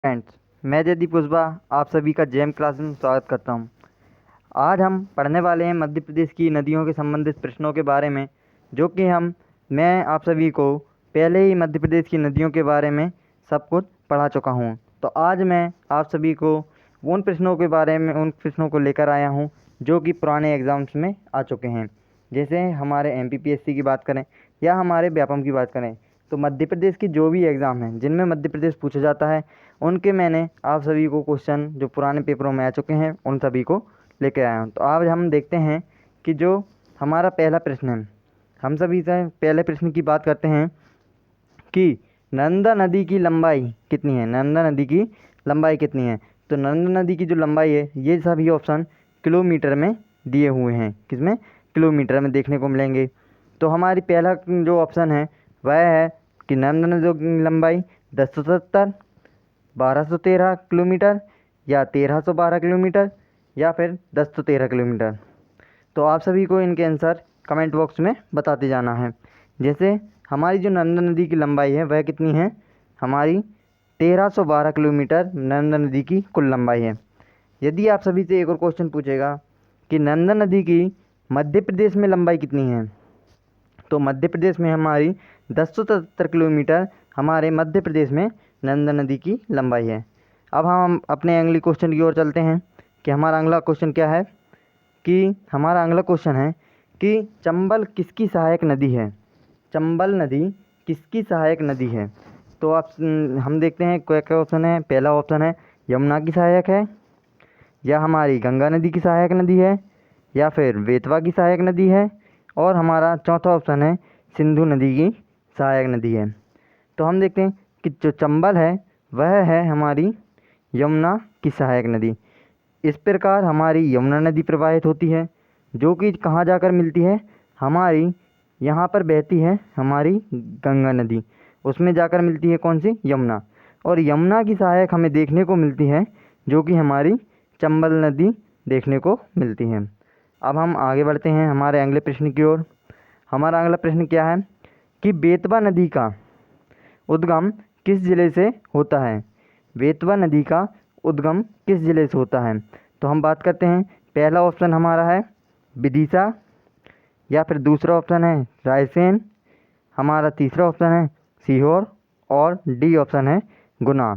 Friends, मैं जयदीप कुशवाहा आप सभी का जेम क्लास में स्वागत करता हूं। आज हम पढ़ने वाले हैं मध्य प्रदेश की नदियों के संबंधित प्रश्नों के बारे में, जो कि मैं आप सभी को पहले ही मध्य प्रदेश की नदियों के बारे में सब कुछ पढ़ा चुका हूं। तो आज मैं आप सभी को उन प्रश्नों को लेकर आया हूं जो कि पुराने एग्ज़ाम्स में आ चुके हैं। जैसे हमारे MPPSC की बात करें या हमारे व्यापम की बात करें, तो मध्य प्रदेश की जो भी एग्ज़ाम हैं जिनमें मध्य प्रदेश पूछा जाता है, उनके मैंने आप सभी को क्वेश्चन जो पुराने पेपरों में आ चुके हैं उन सभी को लेकर आया हूँ। तो आज हम देखते हैं कि जो हमारा पहला प्रश्न है, हम सभी से पहले प्रश्न की बात करते हैं कि नर्मदा नदी की लंबाई कितनी है। नर्मदा नदी की लंबाई कितनी है? तो नर्मदा नदी की जो लंबाई है, ये सभी ऑप्शन किलोमीटर में दिए हुए हैं। किसमें? किलोमीटर में देखने को मिलेंगे। तो हमारी पहला जो ऑप्शन है वह है कि नर्मदा नदी की लंबाई 1070, 1213 किलोमीटर या 1312 किलोमीटर या फिर 1013 किलोमीटर। तो आप सभी को इनके आंसर कमेंट बॉक्स में बताते जाना है। जैसे हमारी जो नर्मदा नदी की लंबाई है वह कितनी है? हमारी 1312 किलोमीटर नर्मदा नदी की कुल लंबाई है। यदि आप सभी से एक और क्वेश्चन पूछेगा कि नर्मदा नदी की मध्य प्रदेश में लंबाई कितनी है, तो मध्य प्रदेश में हमारी 1077 किलोमीटर हमारे मध्य प्रदेश में नर्मदा नदी की लंबाई है। अब हम अपने अगले क्वेश्चन की ओर चलते हैं कि हमारा अगला क्वेश्चन क्या है। कि हमारा अगला क्वेश्चन है कि चंबल किसकी सहायक नदी है? चंबल नदी किसकी सहायक नदी है? तो आप हम देखते हैं क्या क्या ऑप्शन है। पहला ऑप्शन है यमुना की सहायक है, या हमारी गंगा नदी की सहायक नदी है, या फिर बेतवा की सहायक नदी है, और हमारा चौथा ऑप्शन है सिंधु नदी की सहायक नदी है। तो हम देखते हैं कि जो चंबल है वह है हमारी यमुना की सहायक नदी। इस प्रकार हमारी यमुना नदी प्रवाहित होती है, जो कि कहाँ जाकर मिलती है? हमारी यहाँ पर बहती है हमारी गंगा नदी, उसमें जाकर मिलती है कौन सी? यमुना। और यमुना की सहायक हमें देखने को मिलती है जो कि हमारी चंबल नदी देखने को मिलती है। अब हम आगे बढ़ते हैं हमारे अगले प्रश्न की ओर। हमारा अगला प्रश्न क्या है कि बेतवा नदी का उद्गम किस जिले से होता है? बेतवा नदी का उद्गम किस जिले से होता है? तो हम बात करते हैं, पहला ऑप्शन हमारा है विदिशा, या फिर दूसरा ऑप्शन है रायसेन, हमारा तीसरा ऑप्शन है सीहोर, और डी ऑप्शन है गुना।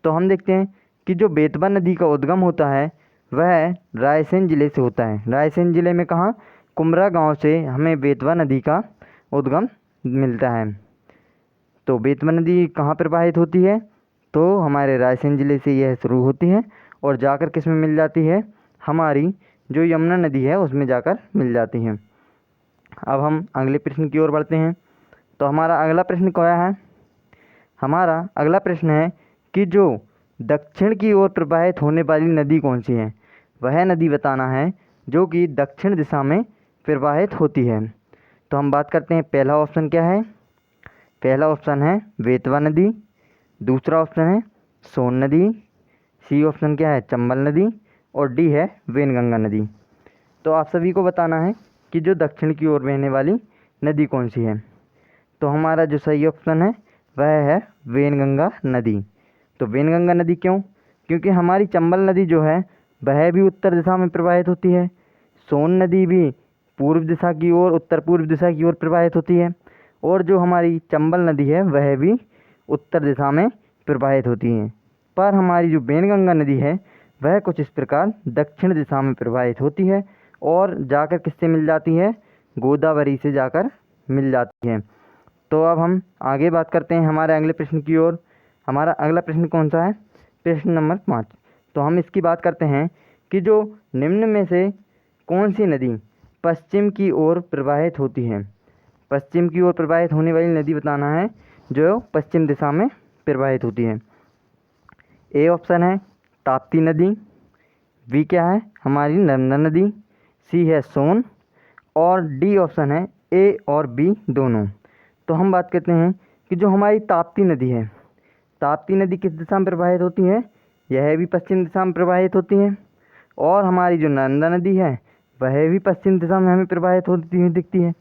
तो हम देखते हैं कि जो बेतवा नदी का उद्गम होता है वह रायसेन ज़िले से होता है। रायसेन ज़िले में कहाँ? कुमरा गांव से हमें बेतवा नदी का उद्गम मिलता है। तो बेतवा नदी कहाँ प्रवाहित होती है? तो हमारे रायसेन ज़िले से यह शुरू होती है और जाकर किस में मिल जाती है? हमारी जो यमुना नदी है उसमें जाकर मिल जाती है। अब हम अगले प्रश्न की ओर बढ़ते हैं। तो हमारा अगला प्रश्न क्या है? हमारा अगला प्रश्न है कि जो दक्षिण की ओर प्रवाहित होने वाली नदी कौन सी है? वह नदी बताना है जो कि दक्षिण दिशा में प्रवाहित होती है। तो हम बात करते हैं, पहला ऑप्शन क्या है? पहला ऑप्शन है बेतवा नदी, दूसरा ऑप्शन है सोन नदी, सी ऑप्शन क्या है? चंबल नदी, और डी है वेनगंगा नदी। तो आप सभी को बताना है कि जो दक्षिण की ओर बहने वाली नदी कौन सी है। तो हमारा जो सही ऑप्शन है वह है वेनगंगा नदी। तो वेनगंगा नदी क्यों? क्योंकि हमारी चंबल नदी जो है वह भी उत्तर दिशा में प्रवाहित होती है, सोन नदी भी पूर्व दिशा की ओर, उत्तर पूर्व दिशा की ओर प्रवाहित होती है, और जो हमारी चंबल नदी है वह भी उत्तर दिशा में प्रवाहित होती है। पर हमारी जो वेनगंगा नदी है वह कुछ इस प्रकार दक्षिण दिशा में प्रवाहित होती है और जाकर किससे मिल जाती है? गोदावरी से जाकर मिल जाती है। तो अब हम आगे बात करते हैं हमारे अगले प्रश्न की ओर। हमारा अगला प्रश्न कौन सा है? प्रश्न नंबर 5। तो हम इसकी बात करते हैं कि जो निम्न में से कौन सी नदी पश्चिम की ओर प्रवाहित होती है? पश्चिम की ओर प्रवाहित होने वाली नदी बताना है जो पश्चिम दिशा में प्रवाहित होती है। ए ऑप्शन है ताप्ती नदी, बी क्या है? हमारी नर्मदा नदी, सी है सोन, और डी ऑप्शन है ए और बी दोनों। तो हम बात करते हैं कि जो हमारी ताप्ती नदी है, ताप्ती नदी किस दिशा में प्रवाहित होती है? यह भी पश्चिम दिशा में प्रवाहित होती है। और हमारी जो नर्मदा नदी है वह भी पश्चिम दिशा में हमें प्रवाहित होती हुई दिखती है।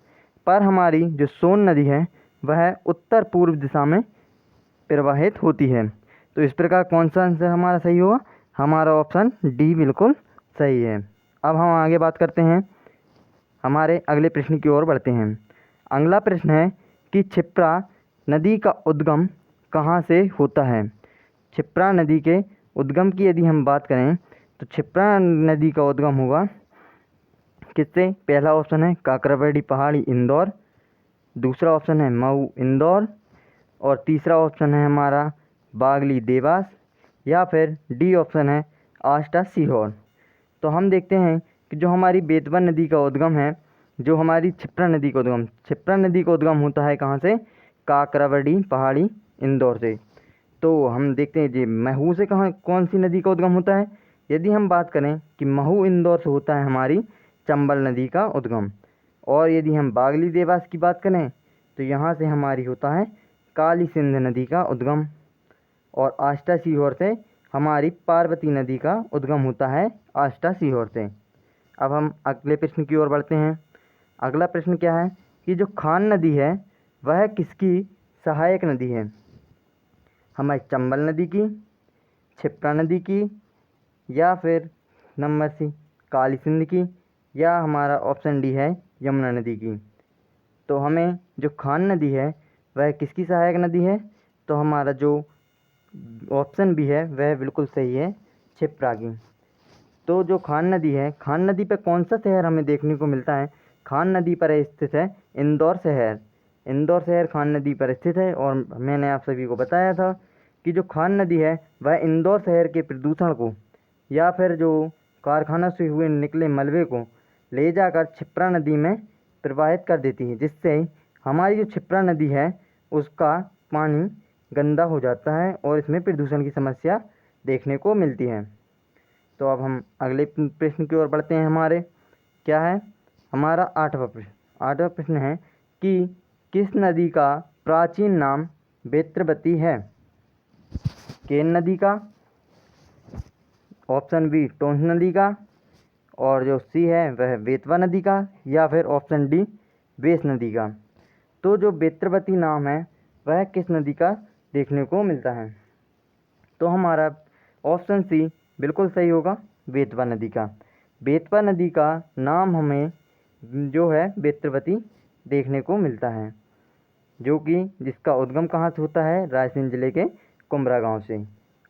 पर हमारी जो सोन नदी है वह उत्तर पूर्व दिशा में प्रवाहित होती है। तो इस प्रकार कौन सा आंसर हमारा सही होगा? हमारा ऑप्शन डी बिल्कुल सही है। अब हम आगे बात करते हैं, हमारे अगले प्रश्न की ओर बढ़ते हैं। अगला प्रश्न है कि क्षिप्रा नदी का उद्गम कहाँ से होता है? क्षिप्रा नदी के उद्गम की यदि हम बात करें तो क्षिप्रा नदी का उद्गम होगा किससे? पहला ऑप्शन है काकराबेड़ी पहाड़ी इंदौर, दूसरा ऑप्शन है मऊ इंदौर, और तीसरा ऑप्शन है हमारा बागली देवास, या फिर डी ऑप्शन है आष्टा सीहोर। तो हम देखते हैं कि जो हमारी बेतवा नदी का उद्गम है, जो हमारी क्षिप्रा नदी का उद्गम होता है कहाँ से? काकराबेड़ी पहाड़ी इंदौर से। तो हम देखते हैं जी महू से कहाँ कौन सी नदी का उद्गम होता है? यदि हम बात करें कि महू इंदौर से होता है हमारी चंबल नदी का उद्गम, और यदि हम बागली देवास की बात करें तो यहाँ से हमारी होता है काली सिंध नदी का उद्गम, और आष्टा सीहोर से हमारी पार्वती नदी का उद्गम होता है आष्टा सीहोर से। अब हम अगले प्रश्न की ओर बढ़ते हैं। अगला प्रश्न क्या है कि जो खान नदी है वह किसकी सहायक नदी है? हमारी चंबल नदी की, क्षिप्रा नदी की, या फिर नंबर सी काली सिंध की, या हमारा ऑप्शन डी है यमुना नदी की। तो हमें जो खान नदी है वह किसकी सहायक नदी है? तो हमारा जो ऑप्शन भी है वह बिल्कुल सही है, क्षिप्रा की। तो जो खान नदी है, खान नदी पर कौन सा शहर हमें देखने को मिलता है? खान नदी पर स्थित है इंदौर शहर। इंदौर शहर खान नदी पर स्थित है, और मैंने आप सभी को बताया था कि जो खान नदी है वह इंदौर शहर के प्रदूषण को या फिर जो कारखानों से हुए निकले मलबे को ले जाकर क्षिप्रा नदी में प्रवाहित कर देती है, जिससे हमारी जो क्षिप्रा नदी है उसका पानी गंदा हो जाता है और इसमें प्रदूषण की समस्या देखने को मिलती है। तो अब हम अगले प्रश्न की ओर बढ़ते हैं। हमारे क्या है? हमारा आठवां प्रश्न है कि किस नदी का प्राचीन नाम बेत्रवती है? केन नदी का, ऑप्शन बी टोंस नदी का, और जो सी है वह बेतवा नदी का, या फिर ऑप्शन डी वेस नदी का। तो जो बेत्रवती नाम है वह किस नदी का देखने को मिलता है? तो हमारा ऑप्शन सी बिल्कुल सही होगा, बेतवा नदी का। बेतवा नदी का नाम हमें जो है बेत्रवती देखने को मिलता है, जो कि जिसका उद्गम कहाँ से होता है? रायसेन जिले के कुमरा गांव से।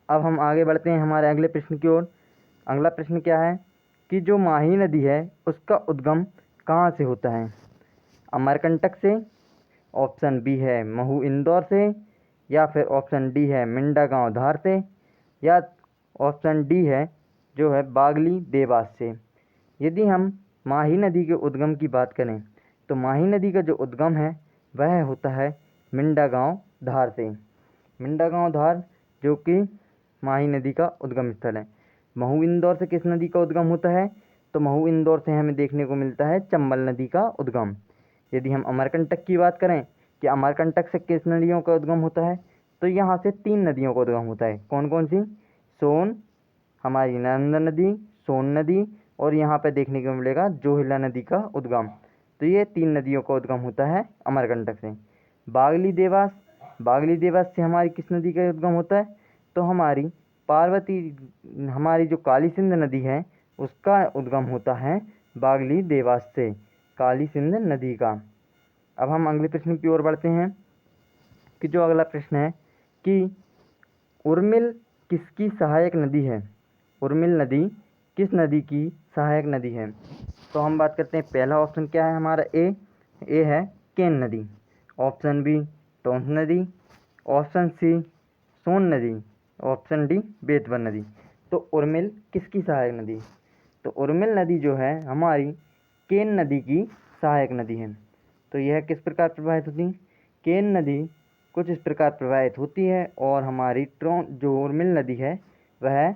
अब हम आगे बढ़ते हैं हमारे अगले प्रश्न की ओर। अगला प्रश्न क्या है कि जो माही नदी है उसका उद्गम कहाँ से होता है? अमरकंटक से, ऑप्शन बी है महू इंदौर से, या फिर ऑप्शन डी है मिंडा गांव धार से, या ऑप्शन डी है जो है बागली देवास से। यदि हम माही नदी के उद्गम की बात करें तो माही नदी का जो उद्गम है वह होता है मिंडा गांव धार से। मिंडा गांव धार जो कि माही नदी का उद्गम स्थल है। महू इंदौर से किस नदी का उद्गम होता है? तो महू इंदौर से हमें देखने को मिलता है चंबल नदी का उद्गम। यदि हम अमरकंटक की बात करें कि अमरकंटक से किस नदियों का उद्गम होता है, तो यहाँ से 3 नदियों का उद्गम होता है। कौन कौन सी? सोन, हमारी नर्मदा नदी, सोन नदी, और यहाँ पे देखने को मिलेगा जोहिला नदी का उद्गम। तो ये 3 नदियों का उद्गम होता है अमरकंटक से। बागली देवास से हमारी किस नदी का उद्गम होता है? तो हमारी पार्वती, हमारी जो काली सिंध नदी है उसका उद्गम होता है बागली देवास से, काली सिंध नदी का। अब हम अगले प्रश्न की ओर बढ़ते हैं कि जो अगला प्रश्न है कि उर्मिल किसकी सहायक नदी है? उर्मिल नदी किस नदी की सहायक नदी है? तो हम बात करते हैं, पहला ऑप्शन क्या है हमारा? ए है केन नदी, ऑप्शन बी टोंस नदी, ऑप्शन सी सोन नदी, ऑप्शन डी बेतवा नदी। तो उर्मिल किसकी सहायक नदी? तो उर्मिल नदी जो है हमारी केन नदी की सहायक नदी है। तो यह किस प्रकार प्रवाहित होती है? केन नदी कुछ इस प्रकार प्रवाहित होती है, और हमारी जो उर्मिल नदी है वह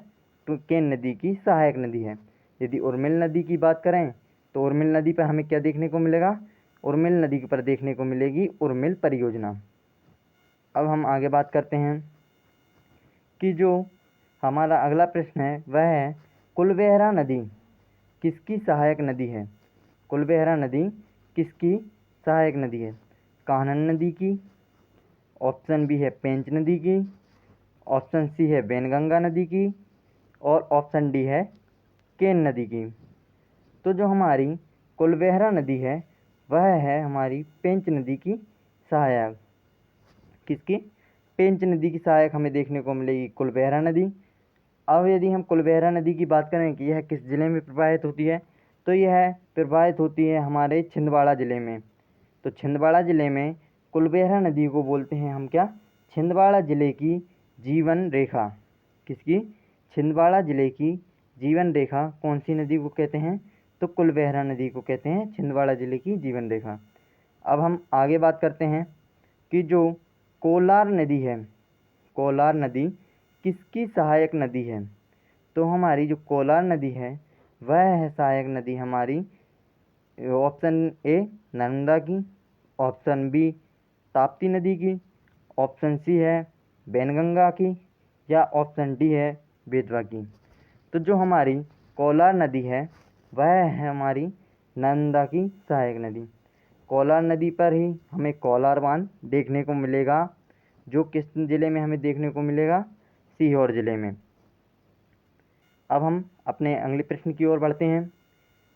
केन नदी की सहायक नदी है। यदि उर्मिल नदी की बात करें तो उर्मिल नदी पर हमें क्या देखने को मिलेगा? उर्मिल नदी पर देखने को मिलेगी उर्मिल परियोजना। अब हम आगे बात करते हैं कि जो हमारा अगला प्रश्न है वह है कुलबेहरा नदी किसकी सहायक नदी है? कुलबेहरा नदी किसकी सहायक नदी है? कान्हा नदी की, ऑप्शन बी है पेंच नदी की, ऑप्शन सी है वैनगंगा नदी की और ऑप्शन डी है केन नदी की। तो जो हमारी कुलबेहरा नदी है वह है हमारी पेंच नदी की सहायक। किसकी? पेंच नदी की सहायक हमें देखने को मिलेगी कुलबेहरा नदी। अब यदि हम कुलबेहरा नदी की बात करें कि यह किस जिले में प्रवाहित होती है, तो यह प्रवाहित होती है हमारे छिंदवाड़ा ज़िले में। तो छिंदवाड़ा ज़िले में कुलबेहरा नदी को बोलते हैं हम क्या? छिंदवाड़ा ज़िले की जीवन रेखा। किसकी? छिंदवाड़ा ज़िले की जीवन रेखा कौन सी नदी को कहते हैं? तो कुलबेहरा नदी को कहते हैं छिंदवाड़ा ज़िले की जीवन रेखा। अब हम आगे बात करते हैं कि जो कोलार नदी है, कोलार नदी किसकी सहायक नदी है? तो हमारी जो कोलार नदी है वह है सहायक नदी हमारी ऑप्शन ए नर्मदा की, ऑप्शन बी ताप्ती नदी की, ऑप्शन सी है वैनगंगा की, या ऑप्शन डी है बेतवा की। तो जो हमारी कोलार नदी है वह है हमारी नर्मदा की सहायक नदी। कोलार नदी पर ही हमें कोलार बांध देखने को मिलेगा, जो किस ज़िले में हमें देखने को मिलेगा? सीहोर ज़िले में। अब हम अपने अगले प्रश्न की ओर बढ़ते हैं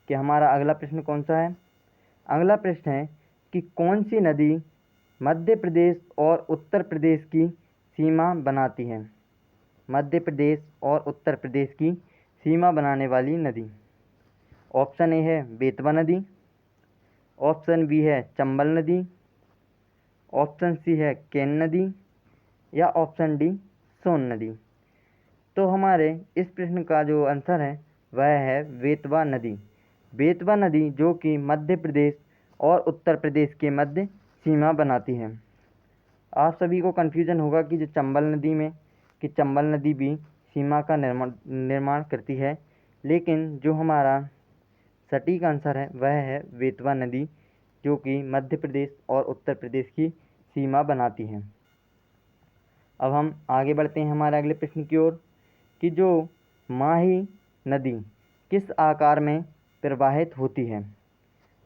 कि हमारा अगला प्रश्न कौन सा है। अगला प्रश्न है कि कौन सी नदी मध्य प्रदेश और उत्तर प्रदेश की सीमा बनाती है? मध्य प्रदेश और उत्तर प्रदेश की सीमा बनाने वाली नदी। ऑप्शन ए है बेतवा नदी, ऑप्शन बी है चंबल नदी, ऑप्शन सी है केन नदी, या ऑप्शन डी सोन नदी। तो हमारे इस प्रश्न का जो आंसर है वह है बेतवा नदी। बेतवा नदी जो कि मध्य प्रदेश और उत्तर प्रदेश के मध्य सीमा बनाती है। आप सभी को कन्फ्यूजन होगा कि जो चंबल नदी में कि चंबल नदी भी सीमा का निर्माण करती है, लेकिन जो हमारा सटीक आंसर है वह है बेतवा नदी जो कि मध्य प्रदेश और उत्तर प्रदेश की सीमा बनाती है। अब हम आगे बढ़ते हैं हमारे अगले प्रश्न की ओर कि जो माही नदी किस आकार में प्रवाहित होती है?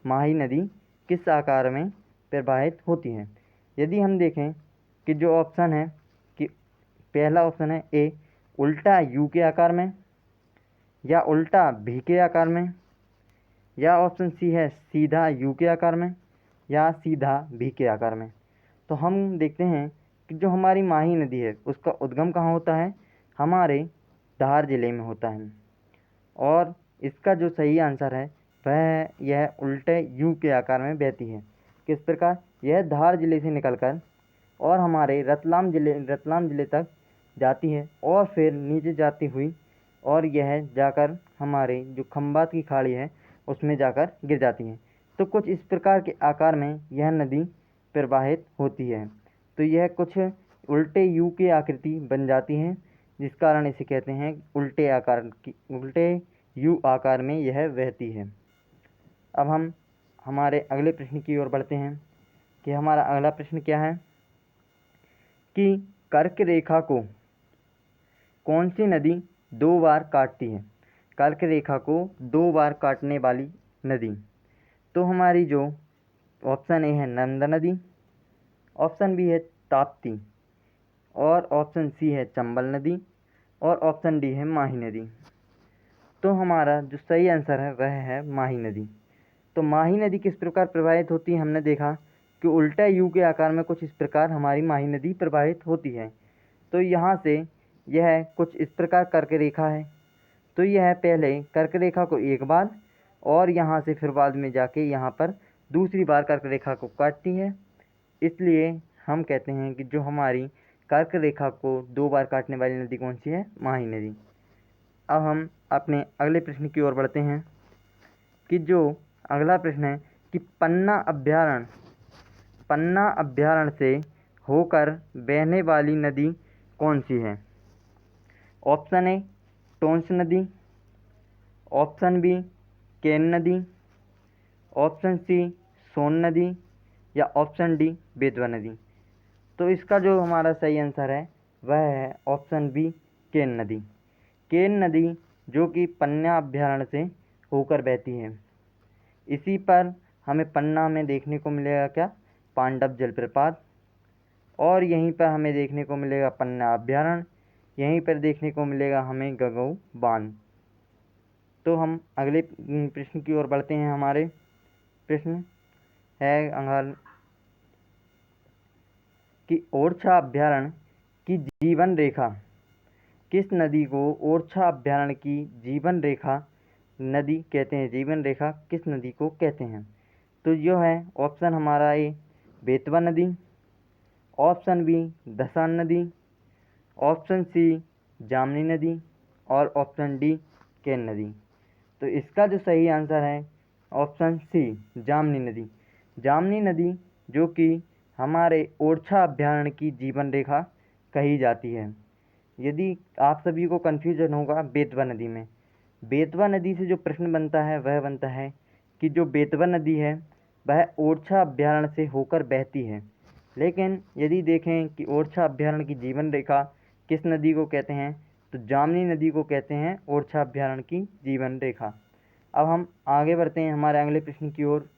माही नदी किस आकार में प्रवाहित होती है? यदि हम देखें कि जो ऑप्शन है कि पहला ऑप्शन है ए उल्टा यू के आकार में, या उल्टा भी के आकार में, या ऑप्शन सी है सीधा यू के आकार में, या सीधा भी के आकार में। तो हम देखते हैं कि जो हमारी माही नदी है उसका उद्गम कहाँ होता है? हमारे धार जिले में होता है, और इसका जो सही आंसर है वह यह उल्टे यू के आकार में बहती है। किस प्रकार? यह धार जिले से निकलकर और हमारे रतलाम जिले तक जाती है, और फिर नीचे जाती हुई और यह जाकर हमारे जो खंबात की खाड़ी है उसमें जाकर गिर जाती है। तो कुछ इस प्रकार के आकार में यह नदी प्रवाहित होती है। तो यह कुछ उल्टे यू की आकृति बन जाती है, जिस कारण इसे कहते हैं उल्टे यू आकार में यह बहती है। अब हम हमारे अगले प्रश्न की ओर बढ़ते हैं कि हमारा अगला प्रश्न क्या है कि कर्क रेखा को कौन सी नदी 2 बार काटती है? कर्क रेखा को 2 बार काटने वाली नदी। तो हमारी जो ऑप्शन ए है नर्मदा नदी, ऑप्शन बी है ताप्ती, और ऑप्शन सी है चंबल नदी, और ऑप्शन डी है माही नदी। तो हमारा जो सही आंसर है वह है माही नदी। तो माही नदी किस प्रकार प्रवाहित होती है? हमने देखा कि उल्टा यू के आकार में कुछ इस प्रकार हमारी माही नदी प्रवाहित होती है। तो यहाँ से यह कुछ इस प्रकार कर्क रेखा है। तो यह पहले कर्क रेखा को एक बार और यहाँ से फिर बाद में जाके यहाँ पर दूसरी बार कर्क रेखा को काटती है। इसलिए हम कहते हैं कि जो हमारी कर्क रेखा को 2 बार काटने वाली नदी कौन सी है? माही नदी। अब हम अपने अगले प्रश्न की ओर बढ़ते हैं कि जो अगला प्रश्न है कि पन्ना अभ्यारण्य से होकर बहने वाली नदी कौन सी है? ऑप्शन ए टोंस नदी, ऑप्शन बी केन नदी, ऑप्शन सी सोन नदी, या ऑप्शन डी बेतवा नदी। तो इसका जो हमारा सही आंसर है वह है ऑप्शन बी केन नदी। केन नदी जो कि पन्ना अभ्यारण्य से होकर बहती है। इसी पर हमें पन्ना में देखने को मिलेगा क्या? पांडव जलप्रपात, और यहीं पर हमें देखने को मिलेगा पन्ना अभ्यारण्य, यहीं पर देखने को मिलेगा हमें गगऊ बांध। तो हम अगले प्रश्न की ओर बढ़ते हैं। हमारे प्रश्न है अंगाल कि ओरछा अभ्यारण्य की जीवन रेखा किस नदी को ओरछा अभ्यारण्य की जीवन रेखा नदी कहते हैं? जीवन रेखा किस नदी को कहते हैं? तो जो है ऑप्शन हमारा ए बेतवा नदी, ऑप्शन बी दसान नदी, ऑप्शन सी जामनी नदी और ऑप्शन डी केन नदी। तो इसका जो सही आंसर है ऑप्शन सी जामनी नदी। जामनी नदी जो कि हमारे ओरछा अभ्यारण्य की जीवन रेखा कही जाती है। यदि आप सभी को कन्फ्यूजन होगा बेतवा नदी में, बेतवा नदी से जो प्रश्न बनता है वह बनता है कि जो बेतवा नदी है वह ओरछा अभ्यारण्य से होकर बहती है। लेकिन यदि देखें कि ओरछा अभ्यारण्य की जीवन रेखा किस नदी को कहते हैं, तो जामनी नदी को कहते हैं ओरछा अभ्यारण्य की जीवन रेखा। अब हम आगे बढ़ते हैं हमारे अगले प्रश्न की ओर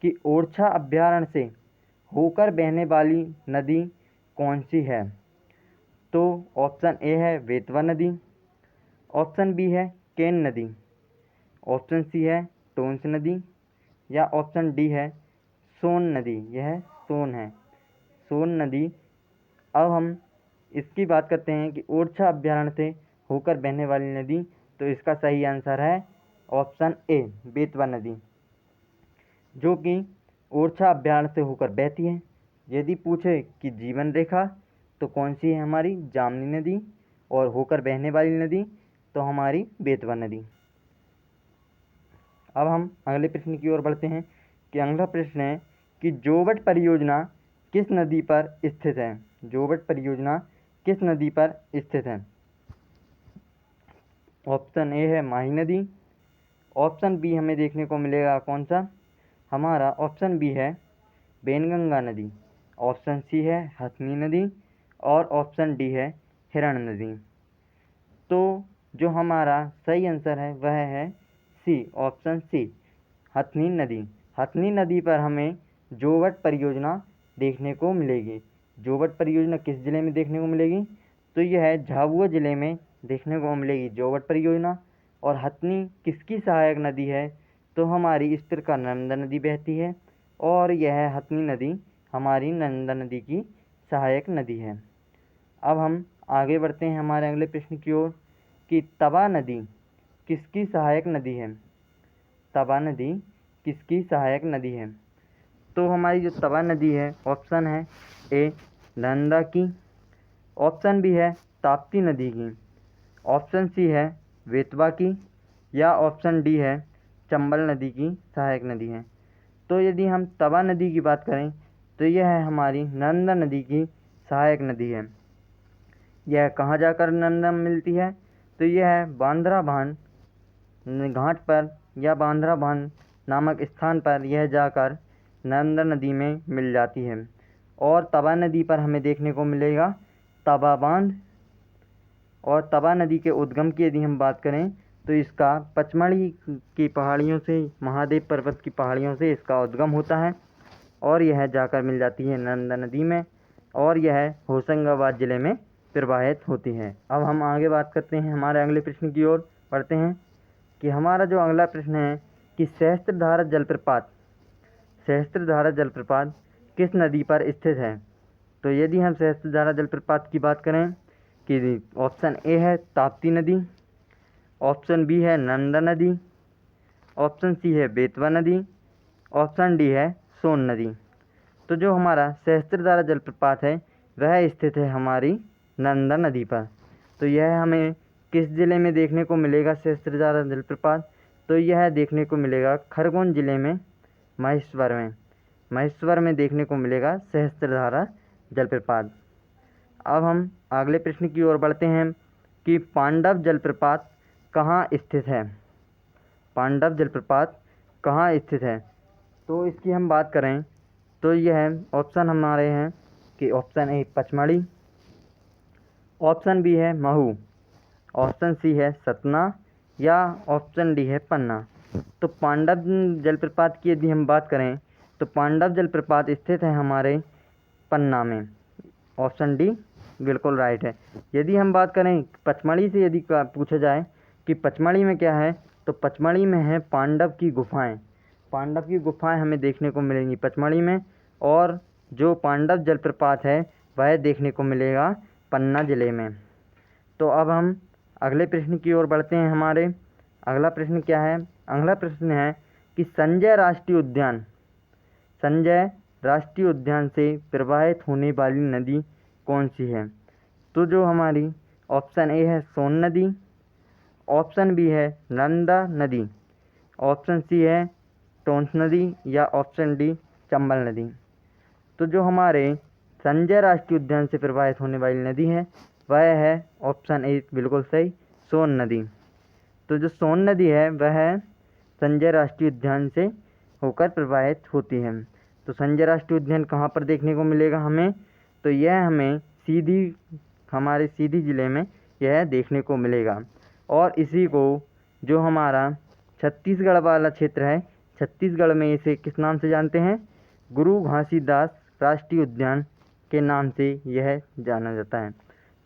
कि ओरछा अभ्यारण्य से होकर बहने वाली नदी कौन सी है? तो ऑप्शन ए है बेतवा नदी, ऑप्शन बी है केन नदी, ऑप्शन सी है टोंस नदी या ऑप्शन डी है सोन नदी। यह सोन है, सोन नदी। अब हम इसकी बात करते हैं कि ओरछा अभ्यारण्य से होकर बहने वाली नदी, तो इसका सही आंसर है ऑप्शन ए बेतवा नदी, जो कि ओरछा अभ्यारण्य से होकर बहती है। यदि पूछे कि जीवन रेखा तो कौन सी है हमारी? जामनी नदी, और होकर बहने वाली नदी तो हमारी बेतवा नदी। अब हम अगले प्रश्न की ओर बढ़ते हैं कि अगला प्रश्न है कि जोवट परियोजना किस नदी पर स्थित है? जोवट परियोजना किस नदी पर स्थित है? ऑप्शन ए है माही नदी, ऑप्शन बी हमें देखने को मिलेगा कौन सा हमारा? ऑप्शन बी है बेनगंगा नदी, ऑप्शन सी है हथनी नदी और ऑप्शन डी है हिरण नदी। तो जो हमारा सही आंसर है वह है सी, ऑप्शन सी हथनी नदी। हथनी नदी पर हमें जोवट परियोजना देखने को मिलेगी। जोवट परियोजना किस जिले में देखने को मिलेगी? तो यह झाबुआ जिले में देखने को मिलेगी जोवट परियोजना। और हथनी किसकी सहायक नदी है? तो हमारी इस प्रकार नर्मदा नदी बहती है और यह हथनी नदी हमारी नर्मदा नदी की सहायक नदी है। अब हम आगे बढ़ते हैं हमारे अगले प्रश्न की ओर कि तवा नदी किसकी सहायक नदी है? तवा नदी किसकी सहायक नदी है? तो हमारी जो तवा नदी है ऑप्शन है ए नर्मदा की, ऑप्शन बी है ताप्ती नदी की, ऑप्शन सी है बेतवा की या ऑप्शन डी है चंबल नदी की सहायक नदी है। तो यदि हम तवा नदी की बात करें तो यह है हमारी नर्मदा नदी की सहायक नदी है। यह कहाँ जाकर नर्मदा में मिलती है? तो यह बांद्रा भान घाट पर या बांद्रा भान नामक स्थान पर यह जाकर नर्मदा नदी में मिल जाती है। और तवा नदी पर हमें देखने को मिलेगा तवा बांध। और तवा नदी के उद्गम की यदि हम बात करें तो इसका पचमढ़ी की पहाड़ियों से, महादेव पर्वत की पहाड़ियों से इसका उद्गम होता है और यह जाकर मिल जाती है नर्मदा नदी में और यह होशंगाबाद जिले में प्रवाहित होती है। अब हम आगे बात करते हैं हमारे अगले प्रश्न की ओर बढ़ते हैं कि हमारा जो अगला प्रश्न है कि सहस्त्रधारा जलप्रपात किस नदी पर स्थित है? तो यदि हम सहस्त्रधारा जलप्रपात की बात करें कि ऑप्शन ए है ताप्ती नदी, ऑप्शन बी है नर्मदा नदी, ऑप्शन सी है बेतवा नदी, ऑप्शन डी है सोन नदी। तो जो हमारा सहस्त्रधारा जलप्रपात है वह स्थित है हमारी नर्मदा नदी पर। तो यह हमें किस जिले में देखने को मिलेगा सहस्त्रधारा जलप्रपात? तो यह देखने को मिलेगा खरगोन जिले में महेश्वर में देखने को मिलेगा सहस्त्रधारा जलप्रपात। अब हम अगले प्रश्न की ओर बढ़ते हैं कि पांडव जलप्रपात कहाँ स्थित है? पांडव जलप्रपात कहाँ स्थित है? तो इसकी हम बात करें तो यह ऑप्शन हमारे हैं कि option A Pachmarhi, option B है महू, ऑप्शन सी है सतना या ऑप्शन डी है पन्ना। तो पांडव जलप्रपात की यदि हम बात करें तो पांडव जलप्रपात स्थित है हमारे पन्ना में, ऑप्शन डी बिल्कुल राइट है। यदि हम बात करें पचमढ़ी से, यदि पूछा जाए कि पचमढ़ी में क्या है, तो पचमढ़ी में है पांडव की गुफाएं। पांडव की गुफाएं हमें देखने को मिलेंगी पचमढ़ी में। और जो पांडव जलप्रपात है वह देखने को मिलेगा पन्ना जिले में। तो अब हम अगले प्रश्न की ओर बढ़ते हैं। हमारे अगला प्रश्न क्या है? अगला प्रश्न है कि संजय राष्ट्रीय उद्यान से प्रवाहित होने वाली नदी कौन सी है? तो जो हमारी ऑप्शन ए है सोन नदी, ऑप्शन बी है नर्मदा नदी, ऑप्शन सी है टोंस नदी, या ऑप्शन डी चंबल नदी। तो जो हमारे संजय राष्ट्रीय उद्यान से प्रवाहित होने वाली नदी है वह है ऑप्शन ए, बिल्कुल सही, सोन नदी। तो जो सोन नदी है वह संजय राष्ट्रीय उद्यान से होकर प्रवाहित होती है। तो संजय राष्ट्रीय उद्यान कहाँ पर देखने को मिलेगा हमें? तो यह हमें हमारे सीधी ज़िले में यह देखने को मिलेगा। और इसी को जो हमारा छत्तीसगढ़ वाला क्षेत्र है, छत्तीसगढ़ में इसे किस नाम से जानते हैं? गुरु घासीदास राष्ट्रीय उद्यान के नाम से यह जाना जाता है।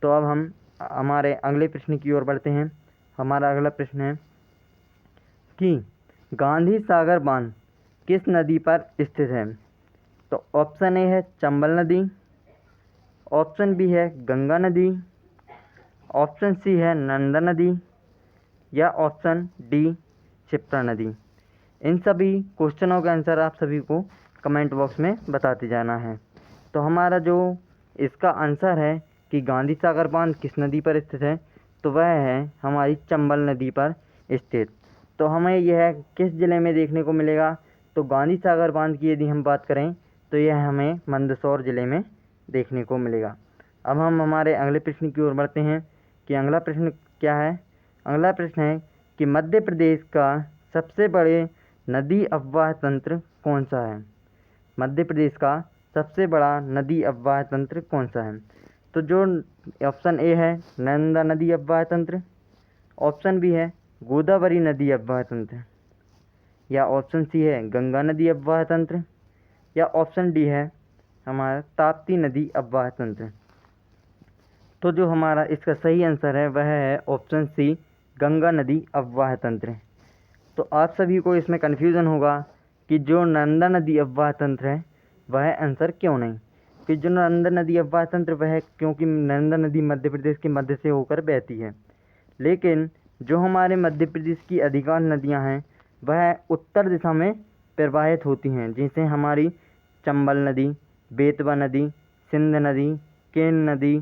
तो अब हम हमारे अगले प्रश्न की ओर बढ़ते हैं। हमारा अगला प्रश्न है कि गांधी सागर बांध किस नदी पर स्थित है? तो ऑप्शन ए है चंबल नदी, ऑप्शन बी है गंगा नदी, ऑप्शन सी है नर्मदा नदी, या ऑप्शन डी क्षिप्रा नदी। इन सभी क्वेश्चनों का आंसर आप सभी को कमेंट बॉक्स में बताते जाना है। तो हमारा जो इसका आंसर है कि गांधी सागर बांध किस नदी पर स्थित है, तो वह है हमारी चंबल नदी पर स्थित। तो हमें यह किस ज़िले में देखने को मिलेगा? तो गांधी सागर बांध की यदि हम बात करें तो यह हमें मंदसौर ज़िले में देखने को मिलेगा। अब हम हमारे अगले प्रश्न की ओर बढ़ते हैं कि अगला प्रश्न क्या है? अगला प्रश्न है कि मध्य प्रदेश का सबसे बड़े नदी अफवाह तंत्र कौन सा है? मध्य प्रदेश का सबसे बड़ा नदी अफवाह तंत्र कौन सा है? तो जो ऑप्शन ए है नर्मदा नदी अफवाह तंत्र, ऑप्शन बी है गोदावरी नदी अफवाह तंत्र, या ऑप्शन सी है गंगा नदी अफवाह तंत्र, या ऑप्शन डी है हमारा ताप्ती नदी अफवाह तंत्र। तो जो हमारा इसका सही आंसर है वह है ऑप्शन सी गंगा नदी अफवाह तंत्र। तो आप सभी को इसमें कन्फ्यूज़न होगा कि जो नर्मदा नदी अफवाह तंत्र है वह आंसर क्यों नहीं? कि जो नर्मदा नदी अफवाह तंत्र वह है क्योंकि नर्मदा नदी मध्य प्रदेश के मध्य से होकर बहती है। लेकिन जो हमारे मध्य प्रदेश की अधिकांश नदियां हैं वह उत्तर दिशा में प्रवाहित होती हैं, जैसे हमारी चंबल नदी, बेतवा नदी, सिंध नदी, केन नदी,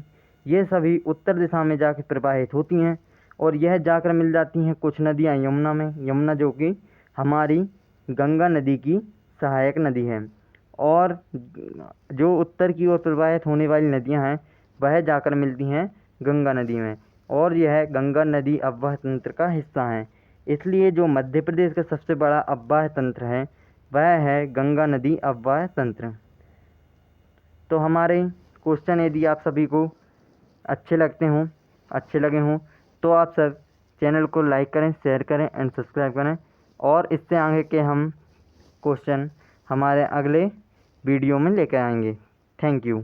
ये सभी उत्तर दिशा में जाकर प्रवाहित होती हैं। और यह जाकर मिल जाती हैं कुछ नदियां यमुना में, यमुना जो कि हमारी गंगा नदी की सहायक नदी है। और जो उत्तर की ओर प्रवाहित होने वाली नदियां हैं वह जाकर मिलती हैं गंगा नदी में, और यह गंगा नदी अफवाह तंत्र का हिस्सा है। इसलिए जो मध्य प्रदेश का सबसे बड़ा अफवाह तंत्र है वह है गंगा नदी अफवाह तंत्र। तो हमारे क्वेश्चन यदि आप सभी को अच्छे लगे हों तो आप सब चैनल को लाइक करें, शेयर करें एंड सब्सक्राइब करें। और इससे आगे के हम क्वेश्चन हमारे अगले वीडियो में लेकर आएंगे। Thank you.